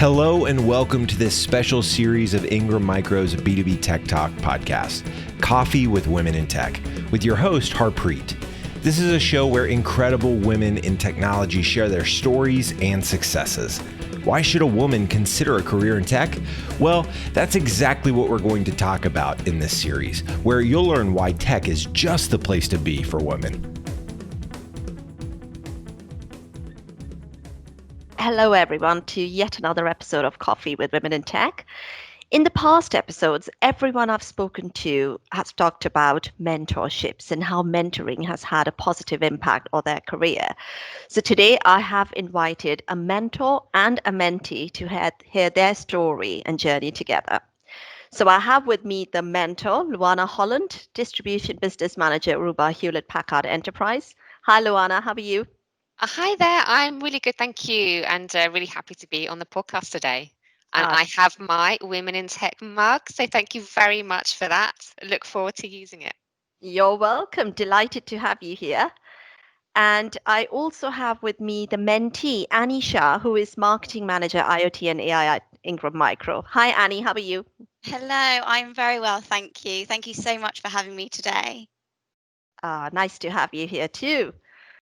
Hello and welcome to this special series of Ingram Micro's B2B Tech Talk podcast, Coffee with Women in Tech, with your host, Harpreet. This is a show where incredible women in technology share their stories and successes. Why should a woman consider a career in tech? Well, that's exactly what we're going to talk about in this series, where you'll learn why tech is just the place to be for women. Hello, everyone, to yet another episode of Coffee with Women in Tech. In the past episodes, everyone I've spoken to has talked about mentorships and how mentoring has had a positive impact on their career. So today I have invited a mentor and a mentee to hear their story and journey together. So I have with me the mentor, Luana Holland, Distribution Business Manager, Aruba, Hewlett Packard Enterprise. Hi, Luana, how are you? Hi there. I'm really good, thank you, and really happy to be on the podcast today. And Uh, I have my Women in Tech mug, so thank you very much for that. I look forward to using it. you're welcome. Delighted to have you here. And I also have with me the mentee, Annie Shah, who is Marketing Manager, IoT and AI at Ingram Micro. Hi, Annie, how are you? Hello, I'm very well, thank you. Thank you so much for having me today. Nice to have you here too.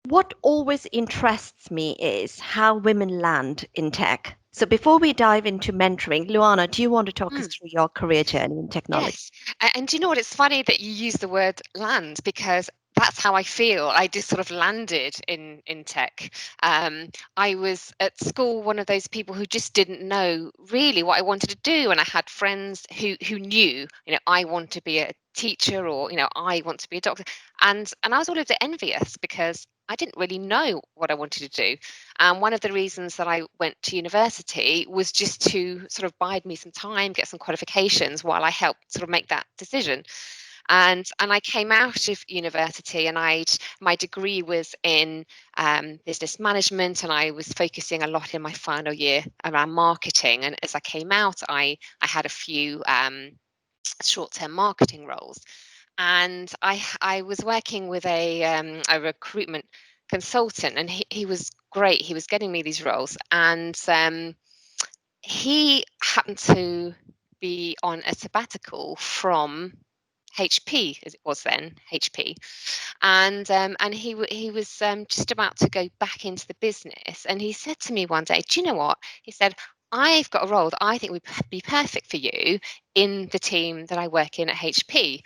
What always interests me is how women land in tech. So before we dive into mentoring, Luana, do you want to talk us Mm, through your career journey in technology? yes. And do you know what? It's funny that you use the word land because that's how I feel. I just sort of landed in tech. I was at school one of those people who just didn't know really what I wanted to do, and I had friends who knew, I want to be a teacher, or I want to be a doctor, and I was all a bit envious because I didn't really know what I wanted to do. And one of the reasons that I went to university was just to sort of bide me some time, get some qualifications while I helped sort of make that decision. And I came out of university, and my degree was in business management, and I was focusing a lot in my final year around marketing. And as I came out, I had a few short-term marketing roles, and I was working with a recruitment consultant, and he was great. He was getting me these roles, and he happened to be on a sabbatical from HP, as it was then, HP, and he was just about to go back into the business, and he said to me one day, "Do you know what?" He said, "I've got a role that I think would be perfect for you in the team that I work in at HP."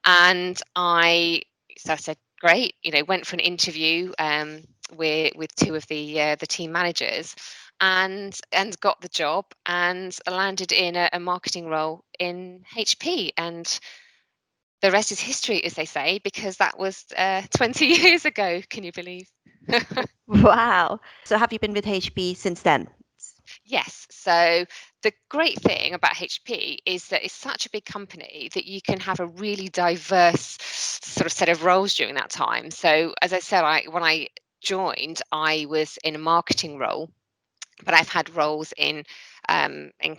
And so I said, "Great," went for an interview with two of the team managers, and got the job, and landed in a marketing role in HP. And the rest is history, as they say, because that was 20 years ago. Can you believe? Wow. So have you been with HP since then? Yes. So the great thing about HP is that it's such a big company that you can have a really diverse sort of set of roles during that time. So as I said, when I joined, I was in a marketing role, but I've had roles in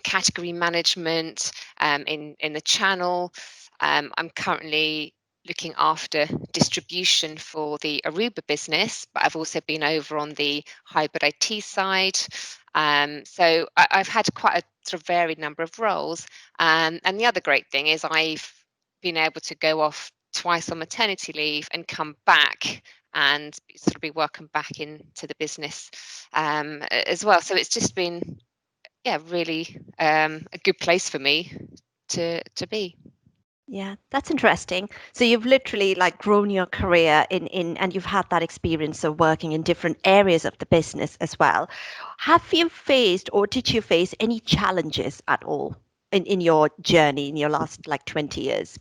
category management, in the channel. I'm currently looking after distribution for the Aruba business, but I've also been over on the hybrid IT side. So I've had quite a sort of varied number of roles. And the other great thing is I've been able to go off twice on maternity leave and come back and sort of be welcomed back into the business as well. So it's just been, yeah, really a good place for me to be. Yeah, that's interesting. So you've literally like grown your career in and you've had that experience of working in different areas of the business as well. Have you faced or did you face any challenges at all in your journey in your last like 20 years?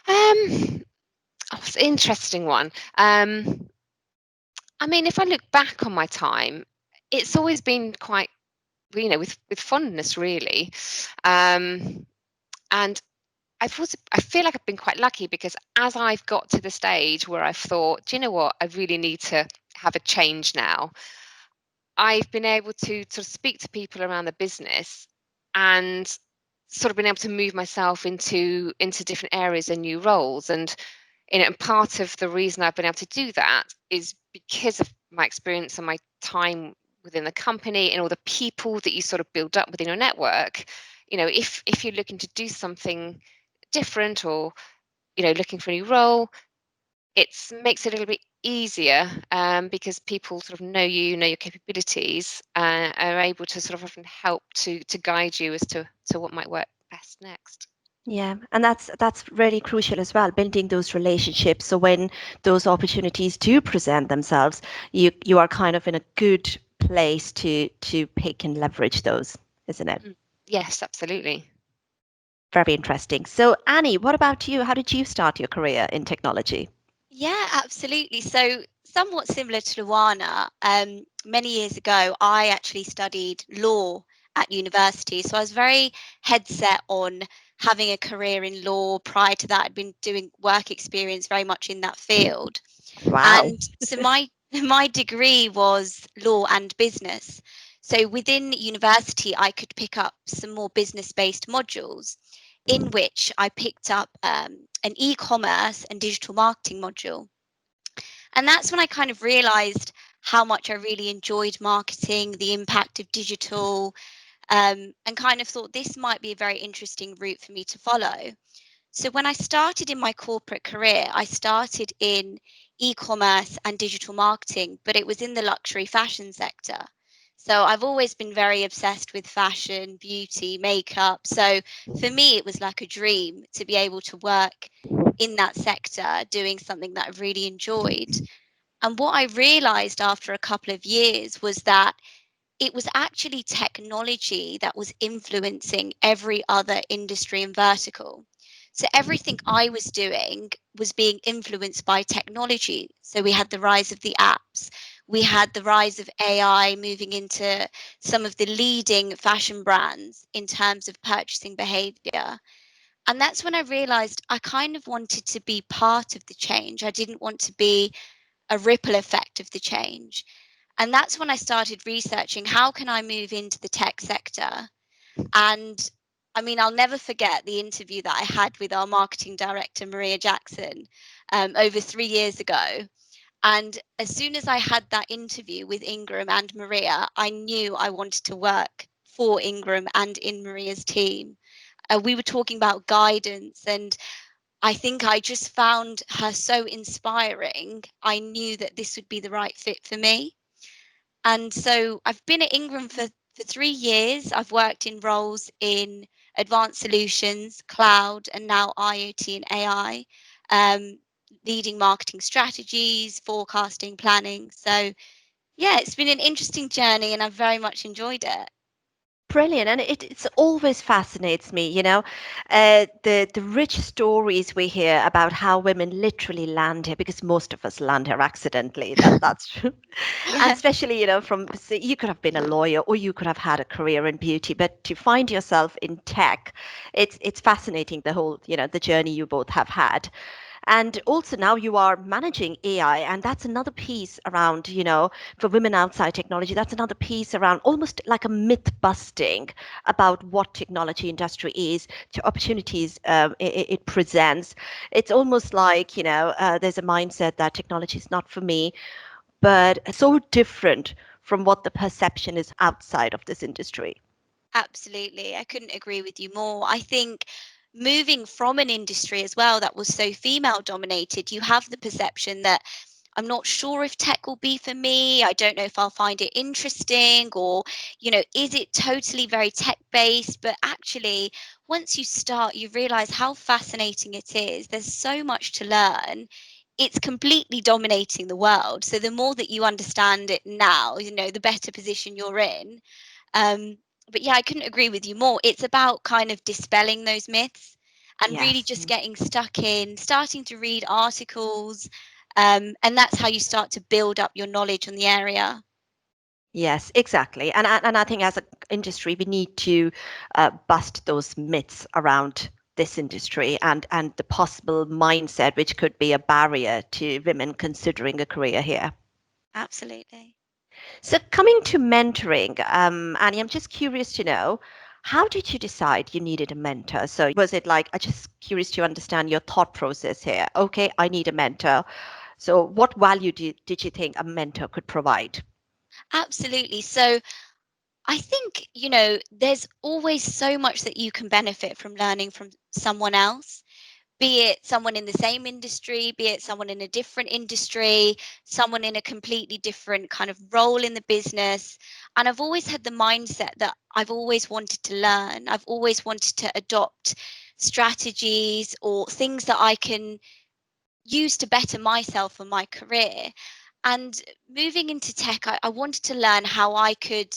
Oh, it's an interesting one. I mean, if I look back on my time, it's always been quite, with fondness, really. Um, and I feel like I've been quite lucky because as I've got to the stage where I've thought, do you know what, I really need to have a change now, I've been able to sort of speak to people around the business and sort of been able to move myself into different areas and new roles. And part of the reason I've been able to do that is because of my experience and my time within the company and all the people that you sort of build up within your network, if you're looking to do something different, or looking for a new role, it makes it a little bit easier, because people sort of know your capabilities, are able to sort of often help to guide you as to what might work best next. Yeah, and that's really crucial as well, building those relationships. So when those opportunities do present themselves, you are kind of in a good place to pick and leverage those, isn't it? Yes, absolutely. Very interesting. So Annie, what about you? How did you start your career in technology? Yeah, absolutely. So, somewhat similar to Luana, many years ago, I actually studied law at university. So, I was very head set on having a career in law. Prior to that, I'd been doing work experience very much in that field. Wow. And so, my my degree was law and business. So, within university, I could pick up some more business based modules, in which I picked up an e commerce and digital marketing module. And that's when I kind of realized how much I really enjoyed marketing, the impact of digital, and kind of thought this might be a very interesting route for me to follow. So when I started in my corporate career, I started in e-commerce and digital marketing, but it was in the luxury fashion sector. So I've always been very obsessed with fashion, beauty, makeup. So for me, it was like a dream to be able to work in that sector, doing something that I really enjoyed. And what I realized after a couple of years was that it was actually technology that was influencing every other industry and vertical. So everything I was doing was being influenced by technology. So we had the rise of the apps, we had the rise of AI moving into some of the leading fashion brands in terms of purchasing behavior. And that's when I realized I kind of wanted to be part of the change. I didn't want to be a ripple effect of the change. And that's when I started researching how can I move into the tech sector. And I mean, I'll never forget the interview that I had with our marketing director, Maria Jackson, over 3 years ago. And as soon as I had that interview with Ingram and Maria, I knew I wanted to work for Ingram and in Maria's team. We were talking about guidance, and I think I just found her so inspiring. I knew that this would be the right fit for me. And so I've been at Ingram for 3 years. I've worked in roles in advanced solutions, cloud, and now IoT and AI, um, leading marketing strategies, forecasting, planning. So, yeah, it's been an interesting journey and I've very much enjoyed it. Brilliant, and it's always fascinates me, the rich stories we hear about how women literally land here, because most of us land here accidentally. That's true, and Yeah, especially from, so you could have been a lawyer or you could have had a career in beauty, but to find yourself in tech, it's fascinating, the whole the journey you both have had. And also now you are managing AI, and that's another piece around, for women outside technology, that's another piece around almost like a myth busting about what technology industry is, to opportunities it presents. It's almost like, there's a mindset that technology is not for me, but so different from what the perception is outside of this industry. absolutely. I couldn't agree with you more. I think moving from an industry as well that was so female dominated, you have the perception that I'm not sure if tech will be for me. I don't know if I'll find it interesting, or, is it totally very tech based? But actually, once you start, you realize how fascinating it is. There's so much to learn. It's completely dominating the world. So the more that you understand it now, the better position you're in. Um, but yeah, I couldn't agree with you more. It's about kind of dispelling those myths and really Yes. just getting stuck in, starting to read articles, and that's how you start to build up your knowledge on the area. Yes, exactly. And I think as an industry, we need to bust those myths around this industry, and the possible mindset which could be a barrier to women considering a career here. Absolutely. So coming to mentoring, Annie, I'm just curious to know, how did you decide you needed a mentor? So was it like, I'm just curious to understand your thought process here. Okay, I need a mentor. So what value did you think a mentor could provide? Absolutely. So I think, there's always so much that you can benefit from learning from someone else, be it someone in the same industry, be it someone in a different industry, someone in a completely different kind of role in the business. And I've always had the mindset that I've always wanted to learn. I've always wanted to adopt strategies or things that I can use to better myself and my career. And moving into tech, I wanted to learn how I could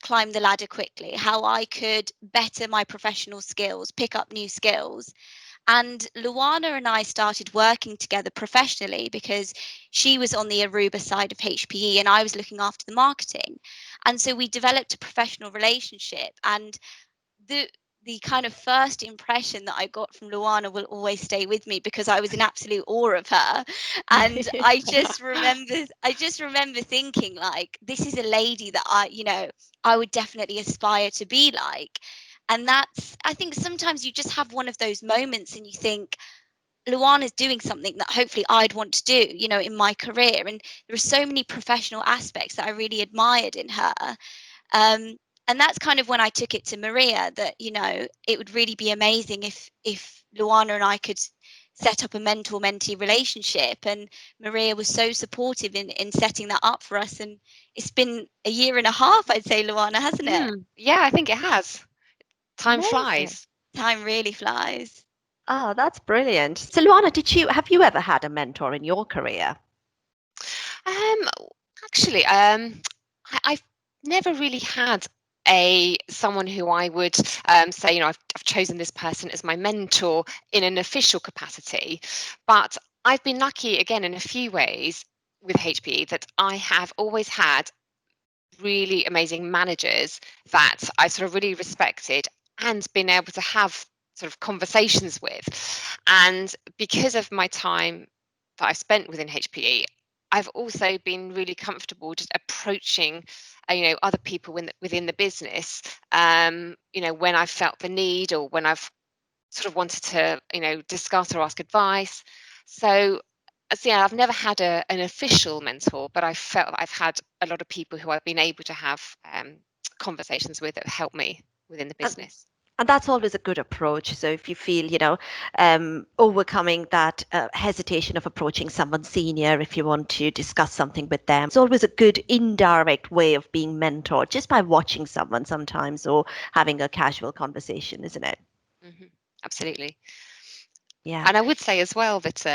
climb the ladder quickly, how I could better my professional skills, pick up new skills. And Luana and I started working together professionally because she was on the Aruba side of HPE and I was looking after the marketing. And so we developed a professional relationship. And the kind of first impression that I got from Luana will always stay with me because I was in absolute awe of her. And I just remember thinking, like, this is a lady that I would definitely aspire to be like. And I think sometimes you just have one of those moments and you think, Luana's doing something that hopefully I'd want to do, in my career. And there are so many professional aspects that I really admired in her. Um, and that's kind of when I took it to Maria that, it would really be amazing if Luana and I could set up a mentor-mentee relationship. And Maria was so supportive in setting that up for us. And it's been a year and a half, I'd say, Luana, hasn't it? Yeah, I think it has. Time Amazing. flies. Time really flies. Oh, that's brilliant. So, Luana, have you ever had a mentor in your career? Um, actually, I've never really had someone who I would say, I've chosen this person as my mentor in an official capacity, but I've been lucky again in a few ways with HPE that I have always had really amazing managers that I sort of really respected and been able to have sort of conversations with. And because of my time that I've spent within HPE, I've also been really comfortable just approaching, other people within the business, when I've felt the need or when I've sort of wanted to, discuss or ask advice. So yeah, I've never had an official mentor, but I felt I've had a lot of people who I've been able to have conversations with that help me within the And, business. and that's always a good approach. So if you feel, overcoming that hesitation of approaching someone senior, if you want to discuss something with them, it's always a good indirect way of being mentored just by watching someone sometimes or having a casual conversation, isn't it? Hmm. Absolutely. Yeah. And I would say as well that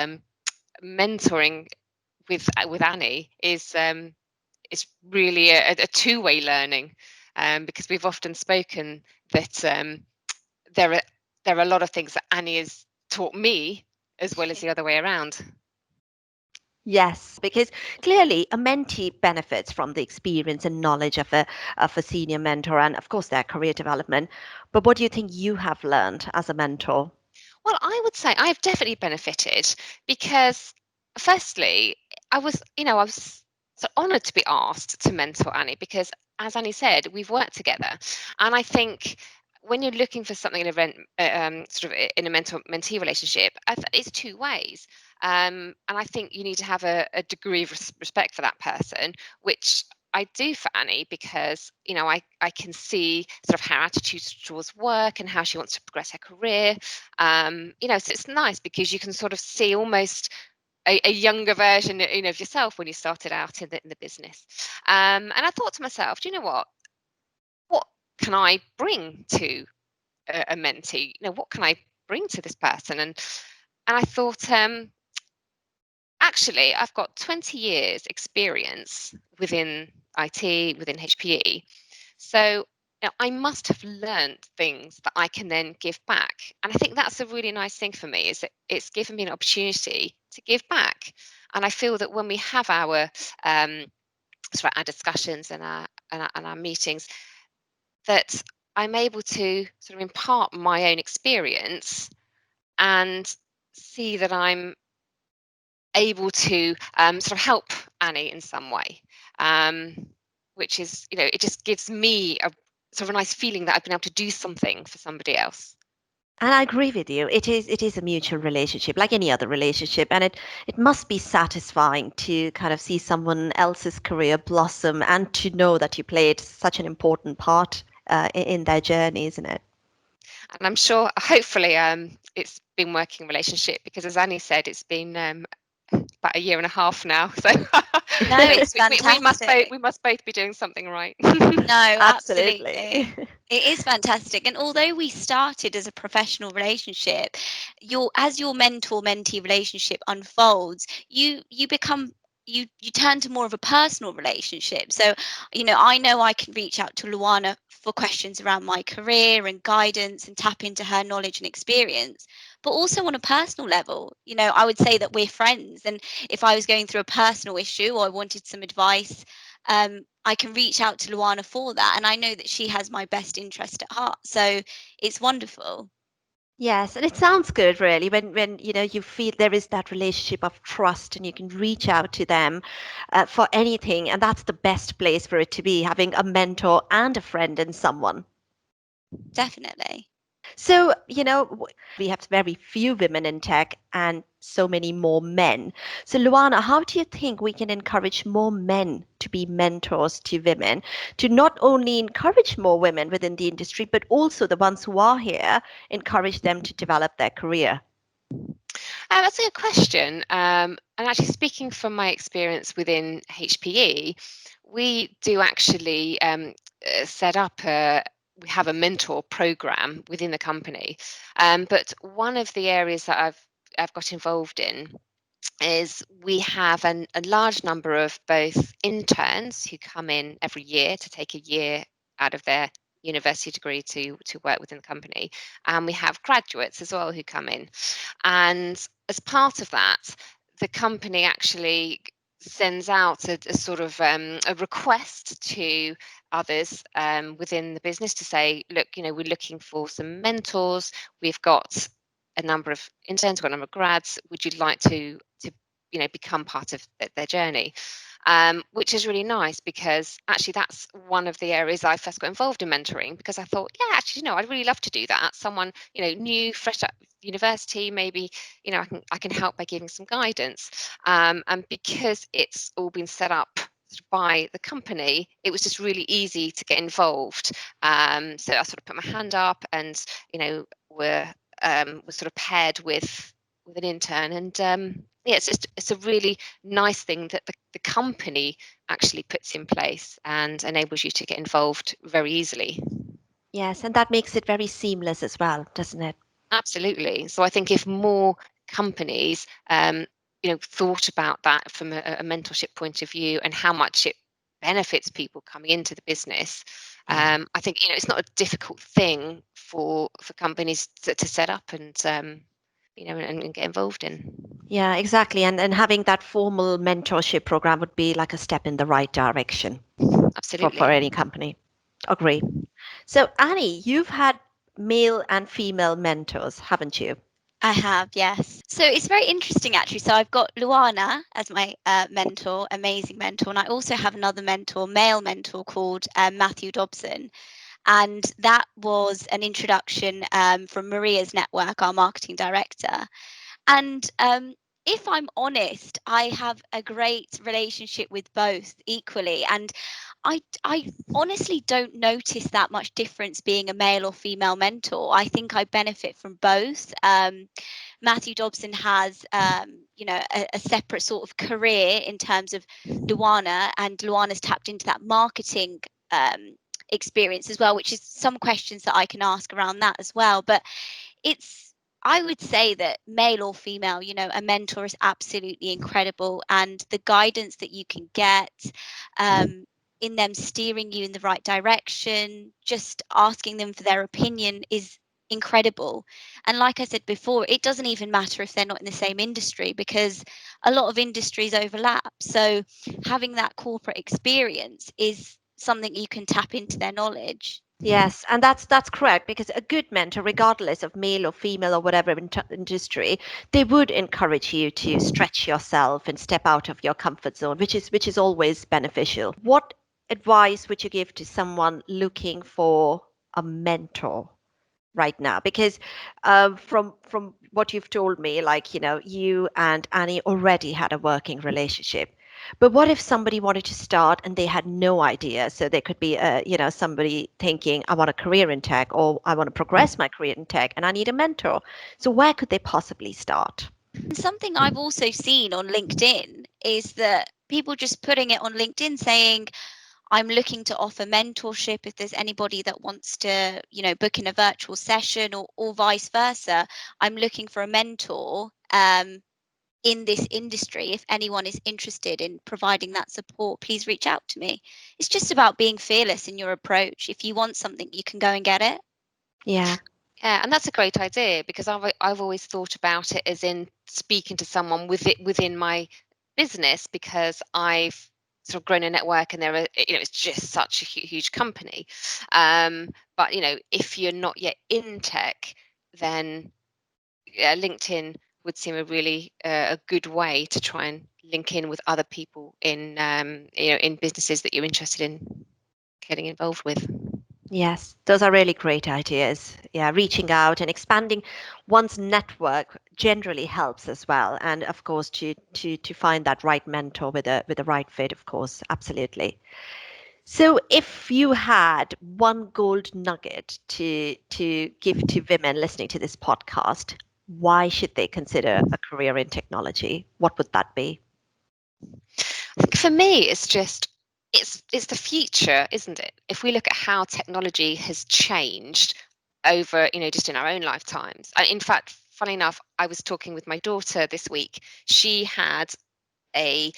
mentoring with Annie is really a two-way learning, because we've often spoken that there are a lot of things that Annie has taught me as well as the other way around. Yes, because clearly a mentee benefits from the experience and knowledge of a senior mentor and of course their career development. But what do you think you have learned as a mentor? Well, I would say I've definitely benefited because, firstly, I was so honoured to be asked to mentor Annie because, as Annie said, we've worked together, and I think when you're looking for something in a sort of in a mentor-mentee relationship, it's two ways, and I think you need to have a degree of respect for that person, which I do for Annie because I can see sort of her attitude towards work and how she wants to progress her career. So it's nice because you can sort of see almost a younger version, of yourself when you started out in the business. And I thought to myself, do you know what? What can I bring to a mentee? What can I bring to this person? And I thought, actually, I've got 20 years experience within IT, within HPE. So I must have learned things that I can then give back. And I think that's a really nice thing for me is that it's given me an opportunity to give back. And I feel that when we have our sort of our discussions and our meetings, that I'm able to sort of impart my own experience and see that I'm able to sort of help Annie in some way, which is, it just gives me a sort of a nice feeling that I've been able to do something for somebody else. And I agree with you. It is a mutual relationship, like any other relationship, and it must be satisfying to kind of see someone else's career blossom and to know that you played such an important part in their journey, isn't it? And I'm sure, hopefully, it's been working relationship because, as Annie said, it's been about a year and a half now. So No, it's fantastic. we must both be doing something right. No, Absolutely. absolutely. It is fantastic. And although we started as a professional relationship, as your mentor-mentee relationship unfolds, you become you turn to more of a personal relationship. So, I know I can reach out to Luana for questions around my career and guidance and tap into her knowledge and experience. But also on a personal level, I would say that we're friends. And if I was going through a personal issue or I wanted some advice, I can reach out to Luana for that, and I know that she has my best interest at heart. So it's wonderful. Yes, and it sounds good, really, when you feel there is that relationship of trust, and you can reach out to them for anything, and that's the best place for it to be, having a mentor and a friend in someone. Definitely. So, we have very few women in tech and so many more men. So, Luana, how do you think we can encourage more men to be mentors to women, to not only encourage more women within the industry, but also the ones who are here, encourage them to develop their career? That's a good question. And actually, speaking from my experience within HPE, we do actually set up we have a mentor program within the company. But one of the areas that I've got involved in is we have a large number of both interns who come in every year to take a year out of their university degree to work within the company, and we have graduates as well who come in. And as part of that, the company actually sends out a sort of a request to others within the business to say, look, we're looking for some mentors. We've got a number of interns, we've got a number of grads. Would you like to become part of their journey? Which is really nice, because actually that's one of the areas I first got involved in mentoring, because I thought, yeah, actually, I'd really love to do that. Someone, new, fresh out of university, maybe, I can help by giving some guidance. And because it's all been set up by the company, it was just really easy to get involved. So I sort of put my hand up, and we're sort of paired with an intern, and yeah, it's a really nice thing that the company actually puts in place and enables you to get involved very easily. Yes, and that makes it very seamless as well, doesn't it? Absolutely. So I think if more companies thought about that from a mentorship point of view, and how much it benefits people coming into the business, Yeah. I think it's not a difficult thing for companies to set up and and get involved in. Yeah, exactly. And having that formal mentorship program would be like a step in the right direction for Absolutely. any company. Agree. So, Annie, you've had male and female mentors, haven't you? I have, yes. So it's very interesting, actually. So I've got Luana as my mentor, amazing mentor, and I also have another mentor, male mentor, called Matthew Dobson. And that was an introduction from Maria's network, our marketing director. And if I'm honest, I have a great relationship with both equally. And I honestly don't notice that much difference being a male or female mentor. I think I benefit from both. Matthew Dobson has, a separate sort of career in terms of Luana, and Luana's tapped into that marketing experience as well, which is some questions that I can ask around that as well. But I would say that male or female, a mentor is absolutely incredible, and the guidance that you can get in them steering you in the right direction, just asking them for their opinion is incredible. And like I said before, it doesn't even matter if they're not in the same industry, because a lot of industries overlap. So having that corporate experience is something you can tap into their knowledge. Yes, and that's correct, because a good mentor, regardless of male or female or whatever industry, they would encourage you to stretch yourself and step out of your comfort zone, which is always beneficial. What advice would you give to someone looking for a mentor? right now? Because from what you've told me, like, you and Annie already had a working relationship. But what if somebody wanted to start and they had no idea? So they could be, somebody thinking, I want a career in tech, or I want to progress my career in tech, and I need a mentor. So where could they possibly start? And something I've also seen on LinkedIn is that people just putting it on LinkedIn saying, I'm looking to offer mentorship if there's anybody that wants to, book in a virtual session, or vice versa. I'm looking for a mentor in this industry. If anyone is interested in providing that support, please reach out to me. It's just about being fearless in your approach. If you want something, you can go and get it. Yeah. Yeah, and that's a great idea, because I've always thought about it as in speaking to someone within my business, because I've sort of grown a network, and it's just such a huge company. But if you're not yet in tech, then LinkedIn would seem a good way to try and link in with other people in businesses that you're interested in getting involved with. Yes, those are really great ideas. Yeah, reaching out and expanding one's network generally helps as well. And of course, to find that right mentor with the right fit, of course, absolutely. So if you had one gold nugget to give to women listening to this podcast, why should they consider a career in technology? What would that be? I think for me, it's the future, isn't it? If we look at how technology has changed over, just in our own lifetimes. In fact, funny enough, I was talking with my daughter this week. She had a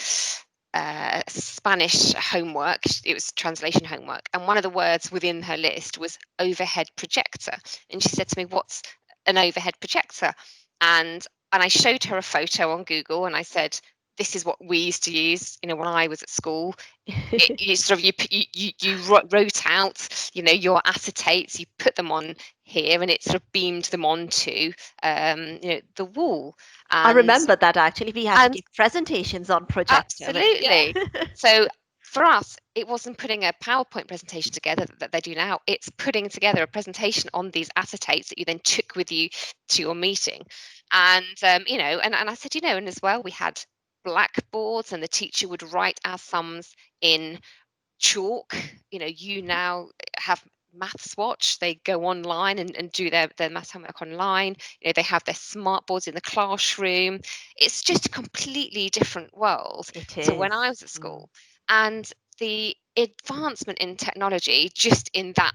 Spanish homework. It was translation homework, and one of the words within her list was overhead projector. And she said to me, "What's an overhead projector?" And I showed her a photo on Google, and I said, "This is what we used to use, when I was at school." You sort of you wrote out, your acetates, you put them on here, and it sort of beamed them onto the wall. I And remember that actually. We had to and give presentations on projector. Yeah. absolutely. So for us, it wasn't putting a PowerPoint presentation together that they do now. It's putting together a presentation on these acetates that you then took with you to your meeting. And and I said, and as well, we had blackboards, and the teacher would write our sums in chalk. You now have Maths Watch. They go online and do their maths homework online. They have their smart boards in the classroom. It's just a completely different world It to when is. I was at school. And the advancement in technology, just in that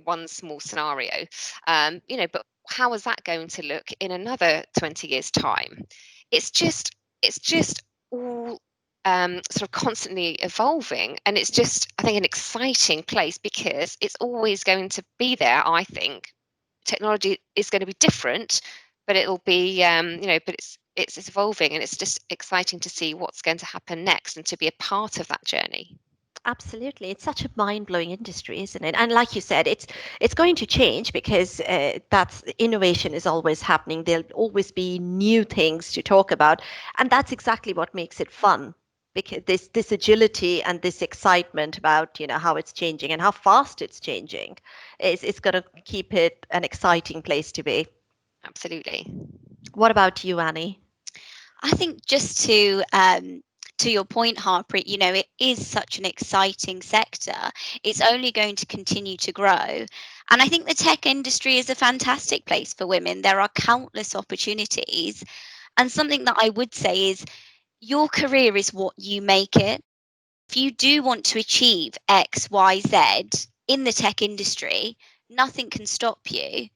one small scenario, but how is that going to look in another 20 years time? It's just all sort of constantly evolving, and it's just, I think, an exciting place, because it's always going to be there. I think technology is going to be different, but it'll be but it's evolving, and it's just exciting to see what's going to happen next and to be a part of that journey. Absolutely. It's such a mind-blowing industry, isn't it? And like you said, it's going to change because that's innovation is always happening. There'll always be new things to talk about, and that's exactly what makes it fun. Because this agility and this excitement about how it's changing and how fast it's changing is going to keep it an exciting place to be. Absolutely. What about you, Annie? I think just to your point, Harpreet, it is such an exciting sector. It's only going to continue to grow. And I think the tech industry is a fantastic place for women. There are countless opportunities. And something that I would say is your career is what you make it. If you do want to achieve X, Y, Z in the tech industry, nothing can stop you.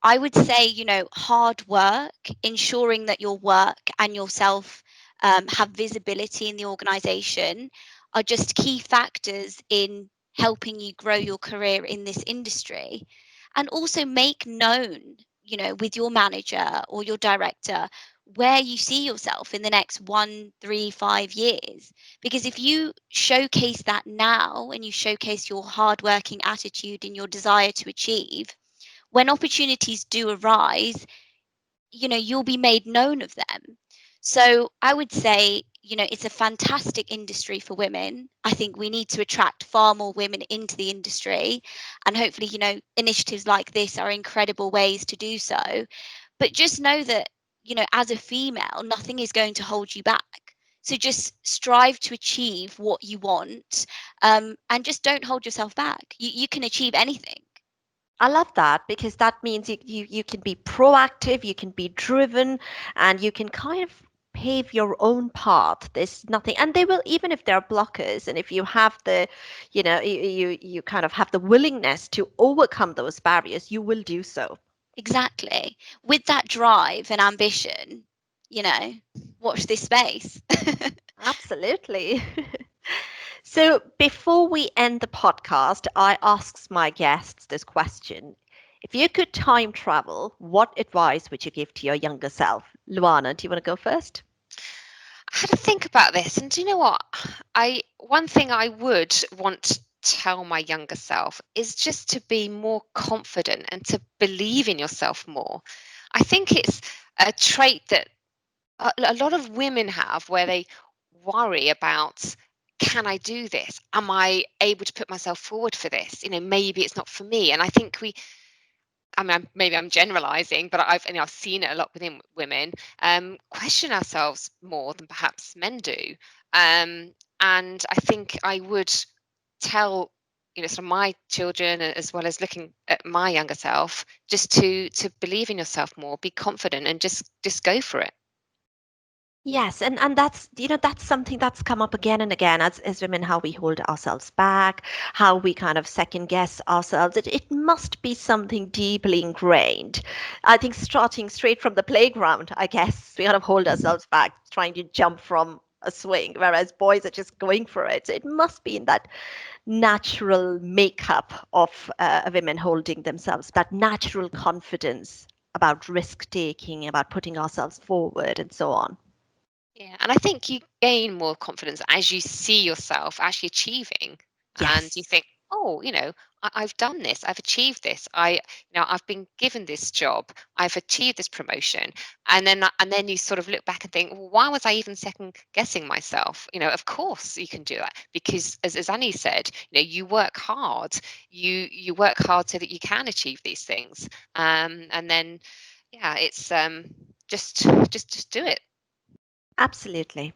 I would say, hard work, ensuring that your work and yourself have visibility in the organization are just key factors in helping you grow your career in this industry. And also make known, with your manager or your director, where you see yourself in the next 1, 3, 5 years. Because if you showcase that now and you showcase your hardworking attitude and your desire to achieve, when opportunities do arise, you'll be made known of them. So I would say, it's a fantastic industry for women. I think we need to attract far more women into the industry, and hopefully, initiatives like this are incredible ways to do so. But just know that, as a female, nothing is going to hold you back. So just strive to achieve what you want, and just don't hold yourself back. You can achieve anything. I love that, because that means you can be proactive, you can be driven, and you can kind of pave your own path. There's nothing, and they will, even if there are blockers, and if you have the, you kind of have the willingness to overcome those barriers, you will do so. Exactly. With that drive and ambition, watch this space. Absolutely. So before we end the podcast, I ask my guests this question. If you could time travel, what advice would you give to your younger self? Luana, do you want to go first? I had to think about this, and do you know what? One thing I would want to tell my younger self is just to be more confident and to believe in yourself more. I think it's a trait that a lot of women have, where they worry about, can I do this? Am I able to put myself forward for this? Maybe it's not for me. And I think maybe I'm generalizing, but I've seen it a lot within women, question ourselves more than perhaps men do. And I think I would tell, sort of my children, as well as looking at my younger self, just to believe in yourself more, be confident, and just go for it. Yes, and that's that's something that's come up again and again as women, how we hold ourselves back, how we kind of second guess ourselves. It must be something deeply ingrained. I think starting straight from the playground, I guess we kind of hold ourselves back trying to jump from a swing, whereas boys are just going for it. So it must be in that natural makeup of women holding themselves, that natural confidence about risk taking, about putting ourselves forward, and so on. Yeah, and I think you gain more confidence as you see yourself actually achieving, and you Yes. think, oh, I've done this, I've achieved this, I've been given this job, I've achieved this promotion, and then you sort of look back and think, well, why was I even second guessing myself? Of course you can do that, because as Annie said, you work hard, you work hard so that you can achieve these things, and then yeah, it's just do it. Absolutely.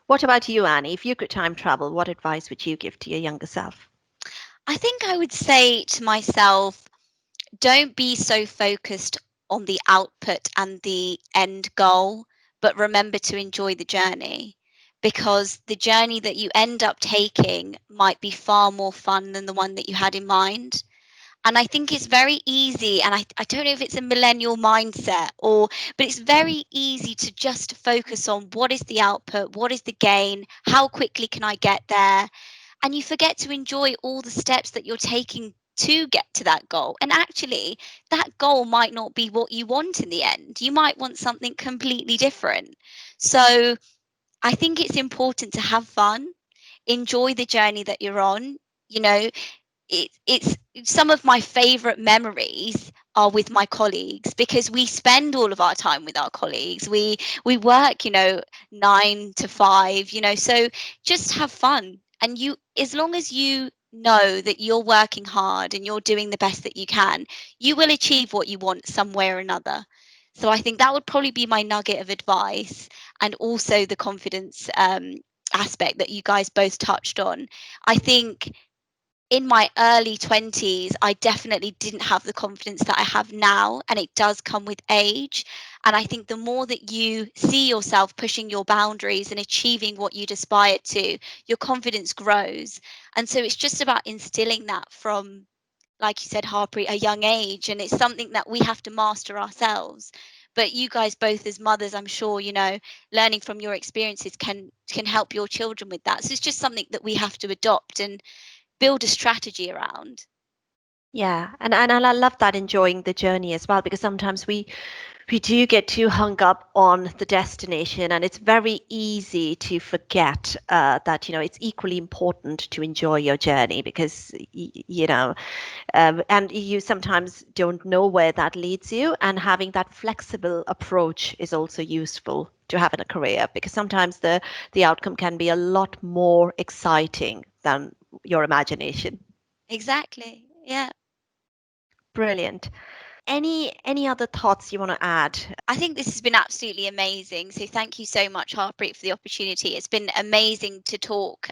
What about you, Annie? If you could time travel, what advice would you give to your younger self? I think I would say to myself, don't be so focused on the output and the end goal, but remember to enjoy the journey, because the journey that you end up taking might be far more fun than the one that you had in mind. And I think it's very easy, and I don't know if it's a millennial mindset, but it's very easy to just focus on what is the output, what is the gain, how quickly can I get there, and you forget to enjoy all the steps that you're taking to get to that goal. And actually, that goal might not be what you want in the end. You might want something completely different. So I think it's important to have fun, enjoy the journey that you're on. You know, it's some of my favorite memories are with my colleagues, because we spend all of our time with our colleagues. We work, 9 to 5, so just have fun. And as long as you know that you're working hard and you're doing the best that you can, you will achieve what you want some way or another. So I think that would probably be my nugget of advice, and also the confidence aspect that you guys both touched on. I think in my early 20s, I definitely didn't have the confidence that I have now, and it does come with age. And I think the more that you see yourself pushing your boundaries and achieving what you'd aspired to, your confidence grows. And so it's just about instilling that from, like you said, Harpreet, a young age. And it's something that we have to master ourselves. But you guys both as mothers, I'm sure, learning from your experiences can help your children with that. So it's just something that we have to adopt and build a strategy around. Yeah, and I love that, enjoying the journey as well, because sometimes We do get too hung up on the destination, and it's very easy to forget that it's equally important to enjoy your journey, because and you sometimes don't know where that leads you, and having that flexible approach is also useful to have in a career, because sometimes the outcome can be a lot more exciting than your imagination. Exactly. Yeah. Brilliant. Any other thoughts you want to add? I think this has been absolutely amazing. So thank you so much, Harpreet, for the opportunity. It's been amazing to talk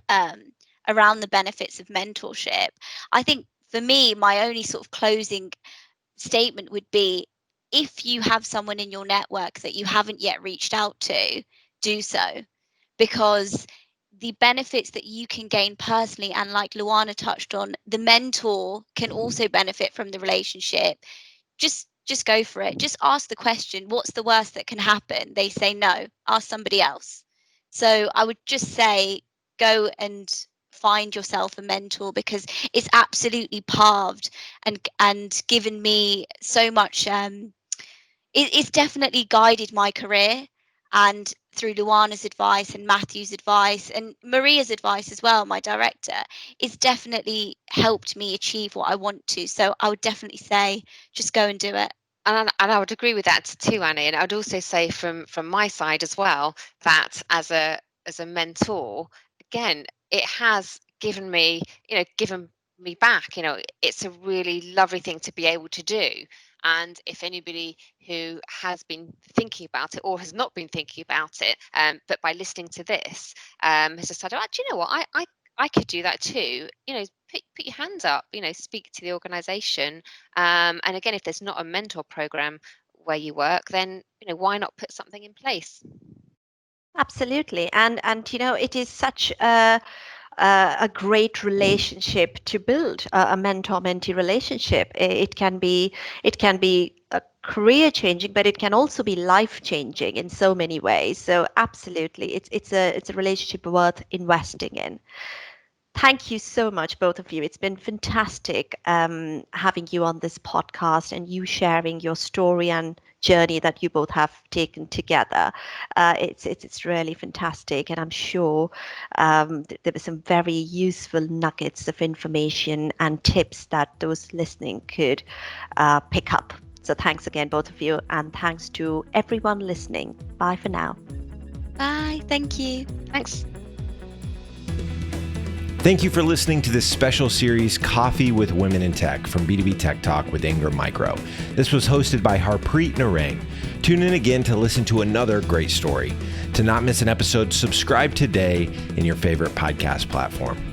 around the benefits of mentorship. I think for me, my only sort of closing statement would be, if you have someone in your network that you haven't yet reached out to, do so, because the benefits that you can gain personally, and like Luana touched on, the mentor can also benefit from the relationship. Just go for it. Just ask the question, what's the worst that can happen? They say no, ask somebody else. So I would just say, go and find yourself a mentor, because it's absolutely paved and given me so much. It's definitely guided my career, and through Luana's advice and Matthew's advice and Maria's advice as well, my director, it's definitely helped me achieve what I want to. So I would definitely say, just go and do it. And I would agree with that too, Annie. And I'd also say from my side as well, that as a mentor, again, it has given me, given me back. It's a really lovely thing to be able to do. And if anybody who has been thinking about it or has not been thinking about it, but by listening to this, has decided, oh, do you know what, I could do that too. Put your hands up. Speak to the organisation. And again, if there's not a mentor program where you work, then why not put something in place? Absolutely. And it is such a great relationship to build, a mentor-mentee relationship. It can be a career changing, but it can also be life changing in so many ways. So absolutely, it's a relationship worth investing in. Thank you so much, both of you. It's been fantastic having you on this podcast and you sharing your story and journey that you both have taken together. It's really fantastic, and I'm sure there were some very useful nuggets of information and tips that those listening could pick up. So thanks again, both of you, and thanks to everyone listening. Bye for now. Bye. Thank you. Thanks. Thank you for listening to this special series, Coffee with Women in Tech, from B2B Tech Talk with Ingram Micro. This was hosted by Harpreet Narang. Tune in again to listen to another great story. To not miss an episode, subscribe today in your favorite podcast platform.